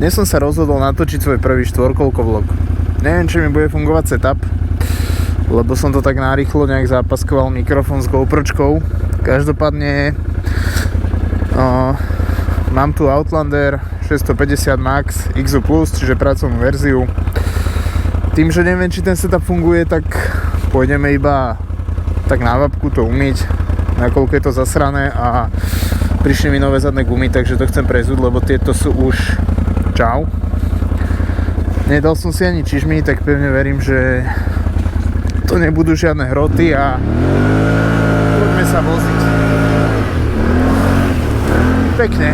Dnes som sa rozhodol natočiť svoj prvý štvorkolko vlog. Neviem, či mi bude fungovať setup, lebo som to tak narýchlo nejak zápaskoval mikrofón s GoPročkou. Každopádne mám tu Outlander 650 Max XU+, čiže pracovnú verziu. Tým, že neviem, či ten setup funguje, tak pôjdeme iba tak na vapku to umyť, nakoľko je to zasrané a prišli mi nové zadné gumy, takže to chcem prezúť, lebo tieto sú už čau. Nedal som si ani čižmy, tak pevne verím, že to nebudú žiadne hroty a poďme sa voziť. Pekne.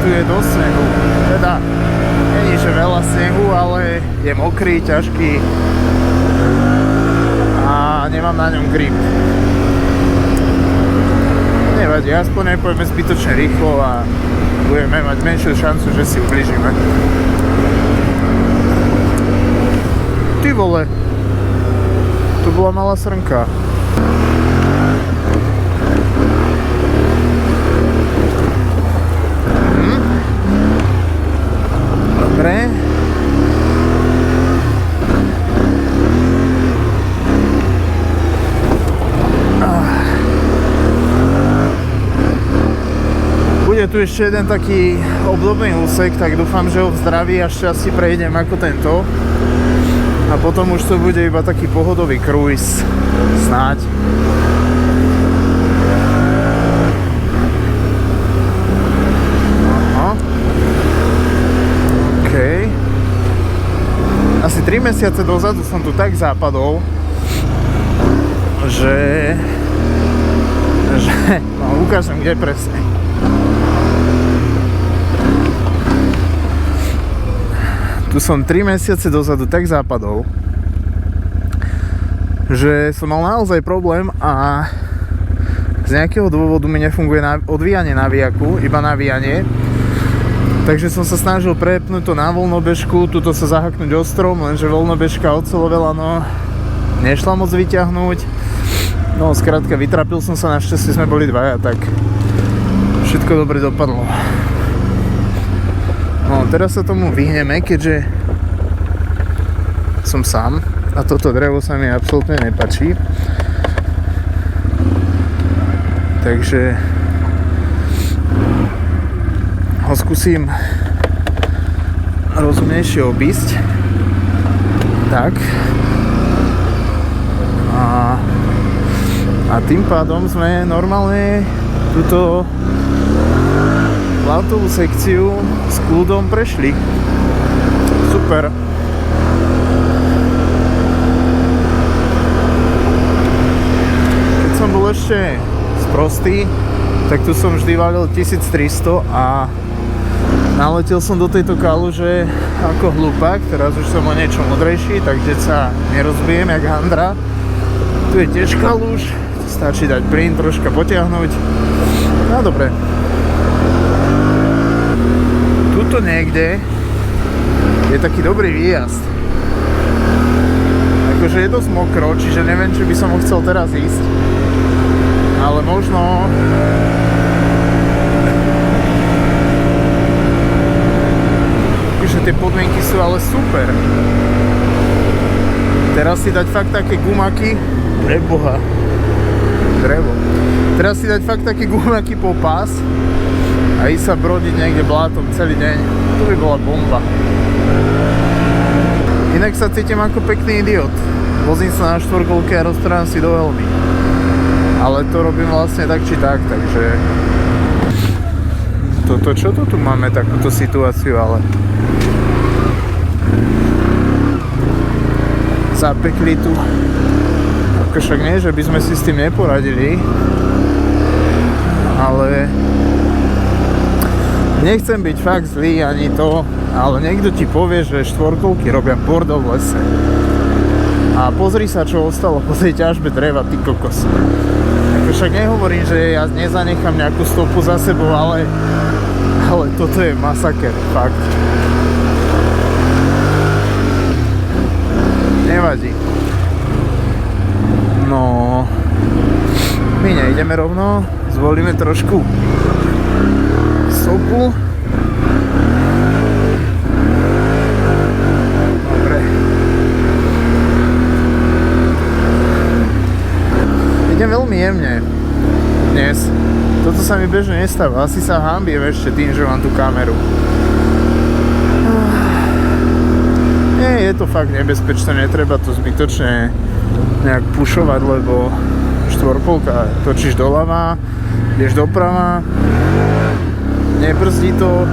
Je do snehu, teda nie je že veľa snehu, ale je mokrý, ťažký a nemám na ňom grip. Nevadí, aspoň nepojeme zbytočne rýchlo a budeme mať menšiu šancu, že si ublížime. Ty vole, tu bola malá srnka. Dobre. Bude tu ešte jeden taký obdobný úsek, tak dúfam, že ho v zdraví a šťastí prejdem ako tento. A potom už to bude iba taký pohodový cruise. Snáď. Asi 3 mesiace dozadu som tu tak zapadol, že no, ukážem, kde presne. Tu som 3 mesiace dozadu tak zapadol, že som mal naozaj problém a z nejakého dôvodu mi nefunguje odvíjanie navijaku, iba navíjanie. Takže som sa snažil prepnúť to na voľnobežku, tuto sa zahaknúť o strom, lenže voľnobežka oceľovala, no nešla moc vyťahnuť. No skrátka vytrapil som sa, našťastie sme boli dvaja, tak všetko dobre dopadlo. No teraz sa tomu vyhneme, keďže som sám a toto drevo sa mi absolútne nepáči. Takže ho skúsim rozumnejšie obísť. Tak. A tým pádom sme normálne túto plátovú sekciu s kľudom prešli. Super. Keď som bol ešte sprostý, tak tu som vždy valil 1300 a naletel som do tejto kaluže ako hlupák, teraz už som o niečo modrejší, takže sa nerozbijem jak handra. Tu je tiež kaluž, stačí dať plyn, troška potiahnuť. No dobre. Tuto niekde je taký dobrý výjazd. Akože je dosť mokro, čiže neviem, či by som ho chcel teraz ísť. Ale možno že tie podmienky sú ale super. Teraz si dať fakt také gumaky, preboha, drevo. Teraz si dať fakt také gumaky po pás a ísť sa brodiť niekde blátom celý deň. To by bola bomba. Inak sa cítim ako pekný idiot. Vozím sa na štvorkolke a roztrhám si do helmy. Ale to robím vlastne tak či tak, takže čo to tu máme, takúto situáciu, ale zapekli tu. Ako však nie, že by sme si s tým neporadili, ale nechcem byť fakt zlý ani to, ale niekto ti povie, že štvorkolky robia bordel v lese. A pozri sa, čo ostalo po tej ťažbe dreva, ty kokos. Však nehovorím, že ja nezanechám nejakú stopu za sebou, ale toto je masaker, fakt. Nevadí. No, my nejdeme rovno, zvolíme trošku stopu. Dobre. Idem veľmi jemne dnes. Toto sa mi bežne nestáva. Asi sa hanbím ešte tým, že mám tú kameru. Nie, je to fakt nebezpečné, netreba to zbytočne nejak pušovať, lebo štvorkolka točíš doľava, ideš doprava, nebrzdí to.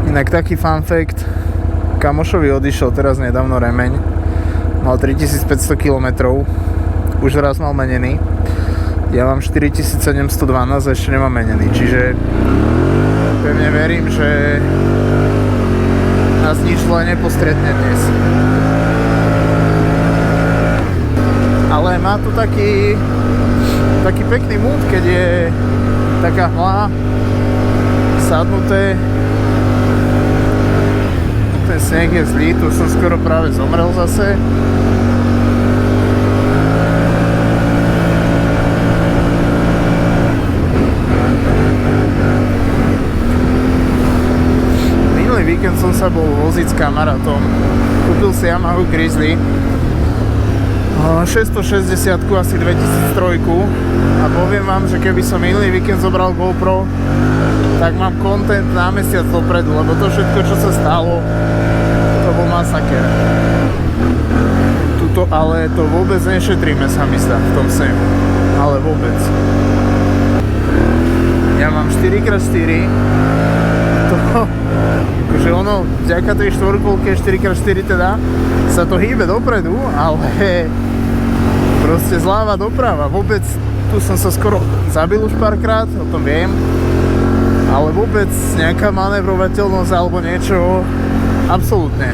Inak taký fun fact, kamošovi odišiel teraz nedávno remeň, mal 3500 km, už raz mal menený, ja mám 4712 a ešte nemám menený, čiže pevne verím, že nás nič zle nepostretne dnes. Ale má tu taký pekný mood, keď je taká hmla, sadnuté. Ten sneh je zlý, tu som skoro práve zomrel zase. Víkend som sa bol voziť s kamarátom. Kúpil si Yamaha Grizzly 660, asi 2003, a poviem vám, že keby som minulý víkend zobral GoPro, tak mám content na mesiac dopredu, lebo to všetko, čo sa stalo, to bol masaker. Tuto ale to vôbec nešetríme, sa mi zdá, v tom snehu. Ale vôbec. Ja mám 4x4, akože ono, vďaka tej štvorkolke 4x4 teda, sa to hýbe dopredu, ale proste zľava doprava. Vôbec, tu som sa skoro zabil už párkrát, o tom viem, ale vôbec nejaká manévrovateľnosť alebo niečo, absolútne.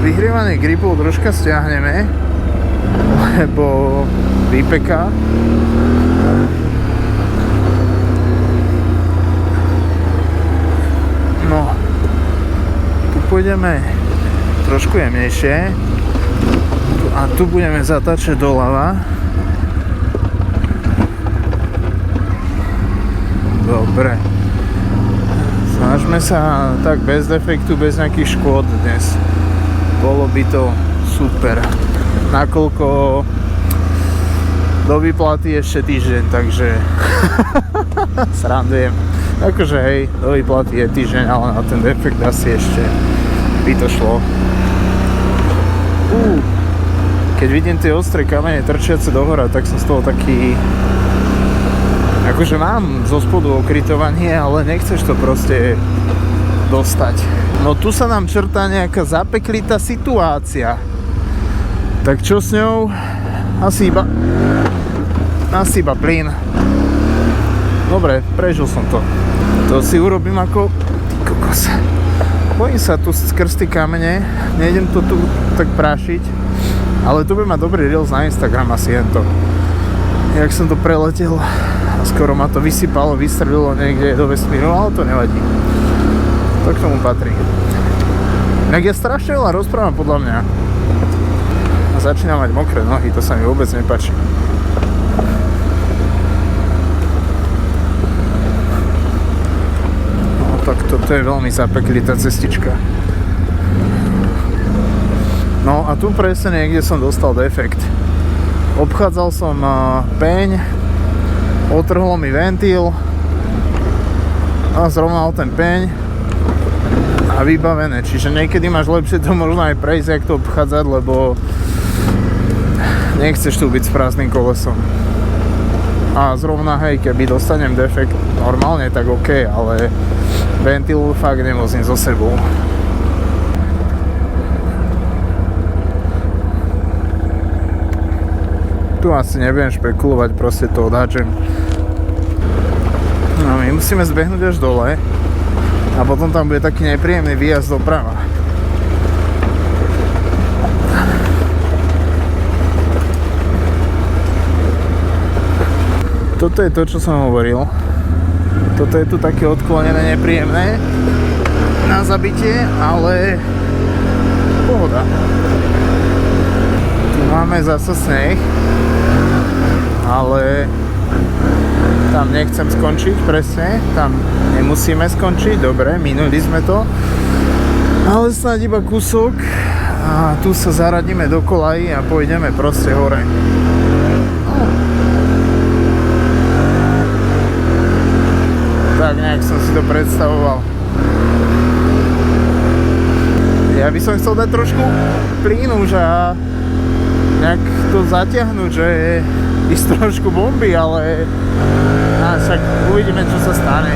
Vyhrievanie gripov troška stiahneme, lebo vypeká. No, tu pôjdeme trošku jemnejšie a tu budeme zatáčať doľava. Dobre. Snažme sa tak bez defektu, bez nejakých škôd dnes. Bolo by to super. Nakoľko do výplaty ešte týždeň, takže srandujem. Akože hej, do výplaty je týždeň, ale na ten defekt asi ešte by to šlo. Keď vidím tie ostré kamene trčiace dohora, tak som z toho taký... Akože mám zo spodu okrytovanie, ale nechceš to proste dostať. No tu sa nám črtá nejaká zapeklitá situácia. Tak čo s ňou? Asi iba plyn. Dobre, prežil som to. To si urobím ako... Ty kokos. Bojím sa tu skrz tie kamene. Nejdem to tu tak prášiť. Ale tu by ma dobrý reels na Instagram asi jento. Jak som to preletel a skoro ma to vysypalo, vystrelilo niekde do vesmíru, ale to nevadí. To k tomu patrí. Tak ja strašne veľa rozprávam podľa mňa. A začínam mať mokré nohy, to sa mi vôbec nepáči. Tak toto je veľmi zapeklitá cestička. No a tu presne niekde som dostal defekt. Obchádzal som peň, otrhlo mi ventil a zrovnal ten peň a vybavené. Čiže niekedy máš lepšie to možno aj prejsť, jak to obchádzať, lebo nechceš tu byť s prázdnym kolesom. A zrovna hej, keby dostanem defekt normálne, tak ok, ale ventil fakt nevozím so sebou. Tu asi nebudem špekulovať, proste to odháčem. No my musíme zbehnúť až dole a potom tam bude taký nepríjemný výjazd doprava. Toto je to, čo som hovoril. Toto je tu také odklonené, nepríjemné na zabitie, ale pohoda. Tu máme zase sneh, ale tam nechcem skončiť presne, tam nemusíme skončiť, dobre, minuli sme to, ale snáď iba kúsok a tu sa zaradíme do kolají a pôjdeme proste hore. Tak nejak som si to predstavoval. Ja by som chcel dať trošku plynu už a nejak to zatiahnuť, že ísť trošku bomby, ale však uvidíme, čo sa stane.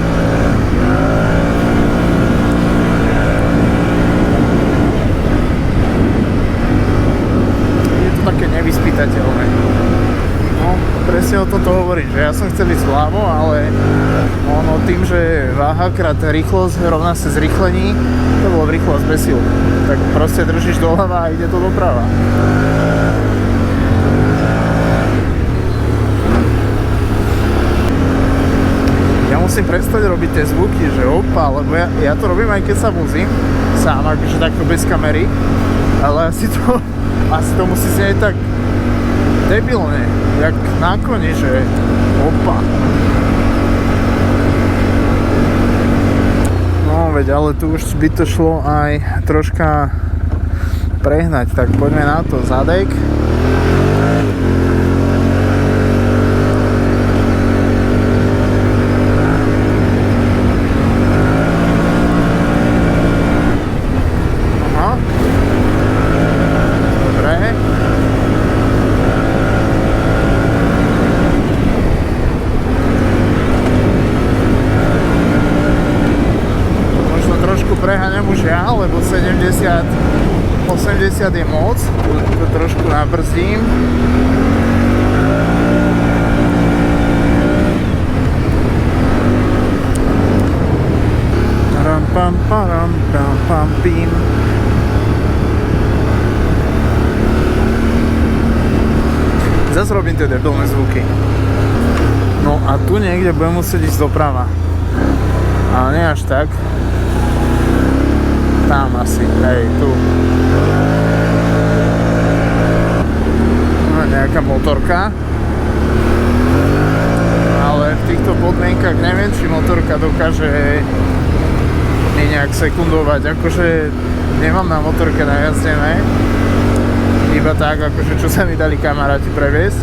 Je to také nevyspytateľné. No, presne o tomto hovorím, že ja som chcel ísť vľavo, ale ono tým, že váha krát rýchlosť rovná sa zrýchlení, to bolo rýchlosť bez síl. Tak proste držíš doľava a ide to doprava. Ja musím prestať robiť tie zvuky, že opa, lebo ja to robím aj keď sa vozím, sám akože takto bez kamery, ale asi to musí znieť tak debilne, jak na koni, že opa. No veď, ale tu už by to šlo aj troška prehnať, tak poďme na to, zadek. Preháňam už ja, lebo 70-80 je moc, to trošku nabrzdím. Pim. Zas robím tie debilné zvuky. No a tu niekde budem musieť ísť doprava. Ale nie až tak. Tam asi, hej, tu. No, nejaká motorka. Ale v týchto podmienkach neviem, či motorka dokáže mi nejak sekundovať. Akože nemám na motorke najazdené. Iba tak, akože čo sa mi dali kamaráti previesť.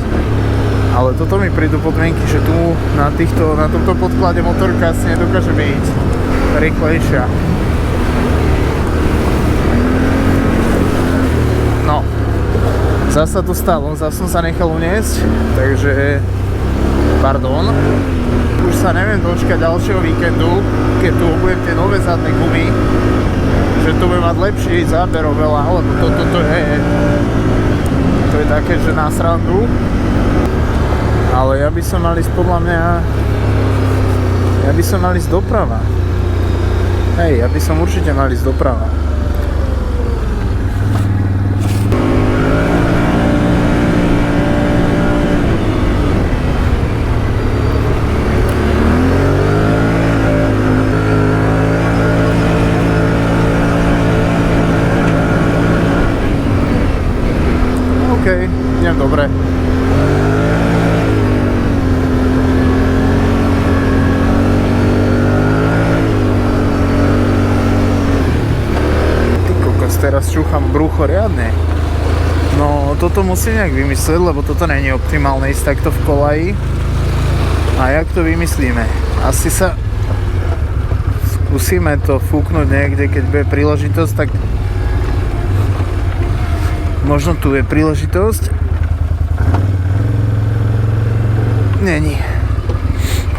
Ale toto mi prídu podmienky, že tu na tomto podklade motorka asi nedokáže byť rýchlejšia. Zasa to stalo, zase som sa nechal uniesť, takže pardon. Už sa neviem dočkať ďalšieho víkendu, keď tu obujem tie nové zadné gumy, že to bude mať lepší záber oveľa, lebo to je také, že na srandu. Ale ja by som mal ísť podľa mňa, ja by som mal ísť doprava. Hej, ja by som určite mal ísť doprava. OK, idem dobre. Ty kokos, teraz čúcham brucho riadne. No, toto musím nejak vymyslieť, lebo toto není optimálne ísť takto v kolaji. A jak to vymyslíme? Asi sa skúsime to fúknuť niekde, keď bude príležitosť, tak možno tu je príležitosť. Není.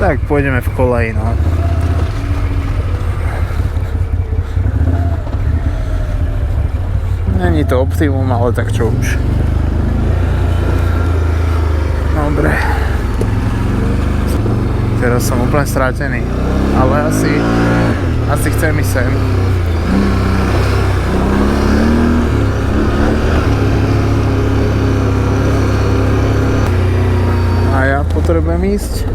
Tak pôjdeme v kolaji, no. Není to optimum, ale tak čo už. Dobre. Teraz som úplne strátený. Ale asi chcem ísť sem. A ja potrebujem ísť?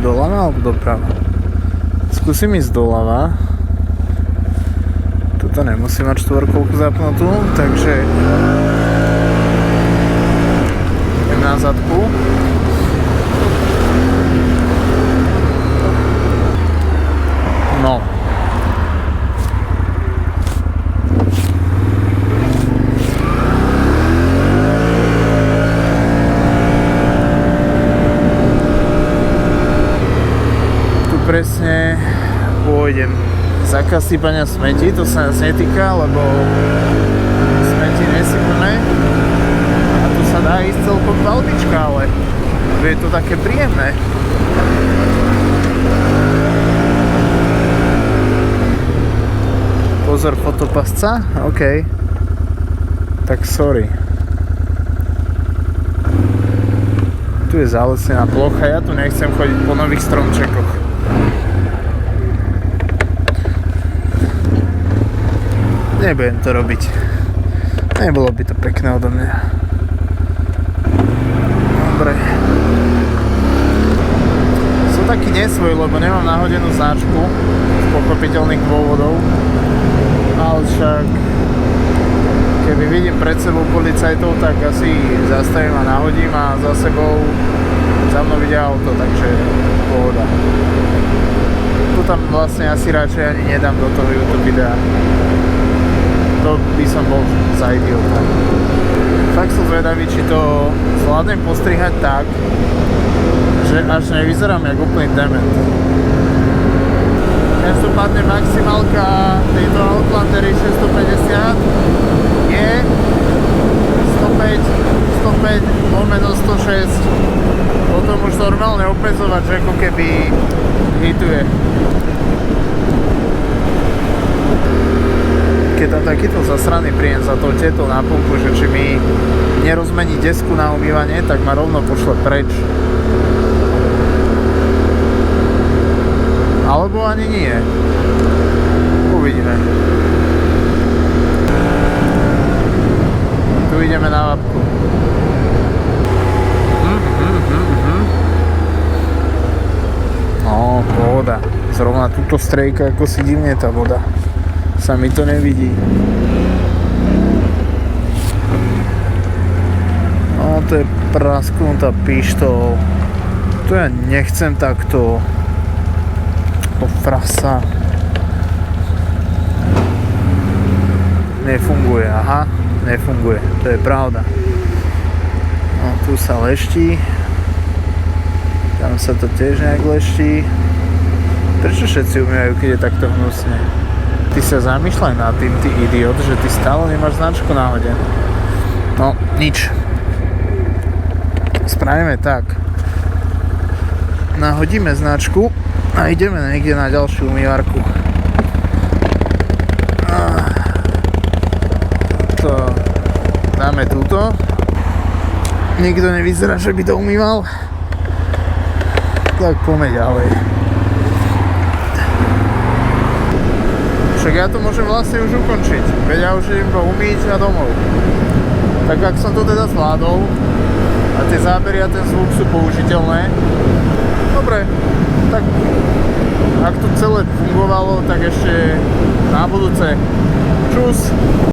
Doľava alebo doprava? Skúsim ísť doľava. Tuto nemusím mať štvorkolku zapnutú, takže idem na zadku. No. Presne pôjdem zákaz sypania smetí, to sa nás netýka, lebo smeti nesypeme a tu sa dá ísť celkom balbička, ale je to také príjemné. Pozor, fotopasca? OK. Tak sorry. Tu je zalesnená plocha, ja tu nechcem chodiť po nových stromčekoch. Nebudem to robiť. Nebolo by to pekné odo mňa. Dobre. Som taký nesvoj, lebo nemám nahodenú značku z pochopiteľných dôvodov. Ale však keby vidím pred sebou policajtov, tak asi zastavím a nahodím a za sebou za mnou vidia auto, takže pohoda. Tu tam vlastne asi radšej ani nedám do toho YouTube videa. To by som bol za idiota. Fakt som zvedavý, či to zvládnem postrihať tak, že až nevyzerám jak úplný dement. Každopádne maximálka tejto Outlandery 650 je 105/106. Potom už normálne opezovať, že ako keby hituje. Keď tam takýto zasraný príjem za to tieto na pumpu, že či mi nerozmení desku na umývanie, tak ma rovno pošle preč. Alebo ani nie. Uvidíme. Tu ideme na vapku. No, voda. Zrovna túto strejka, ako si divne tá voda. Sa mi to nevidí. No, to je prasknutá pištol. To ja nechcem takto. To frasa. Nefunguje, aha. Nefunguje, to je pravda. No, tu sa leští. Tam sa to tiež nejak leští. Prečo všetci umývajú, keď je takto hnusne? Ty sa zamýšľaj nad tým, ty idiot, že ty stále nemáš značku náhodenú. No, nič. Spravíme tak. Nahodíme značku a ideme niekde na ďalšiu umývarku. To dáme túto. Nikto nevyzerá, že by to umýval. Tak poďme ďalej. Však ja to môžem vlastne už ukončiť. Veď ja už idem to umýť a domov. Tak ak som to teda zvládol a tie zábery a ten zvuk sú použiteľné, dobre, tak ak to celé fungovalo, tak ešte na budúce. Čus!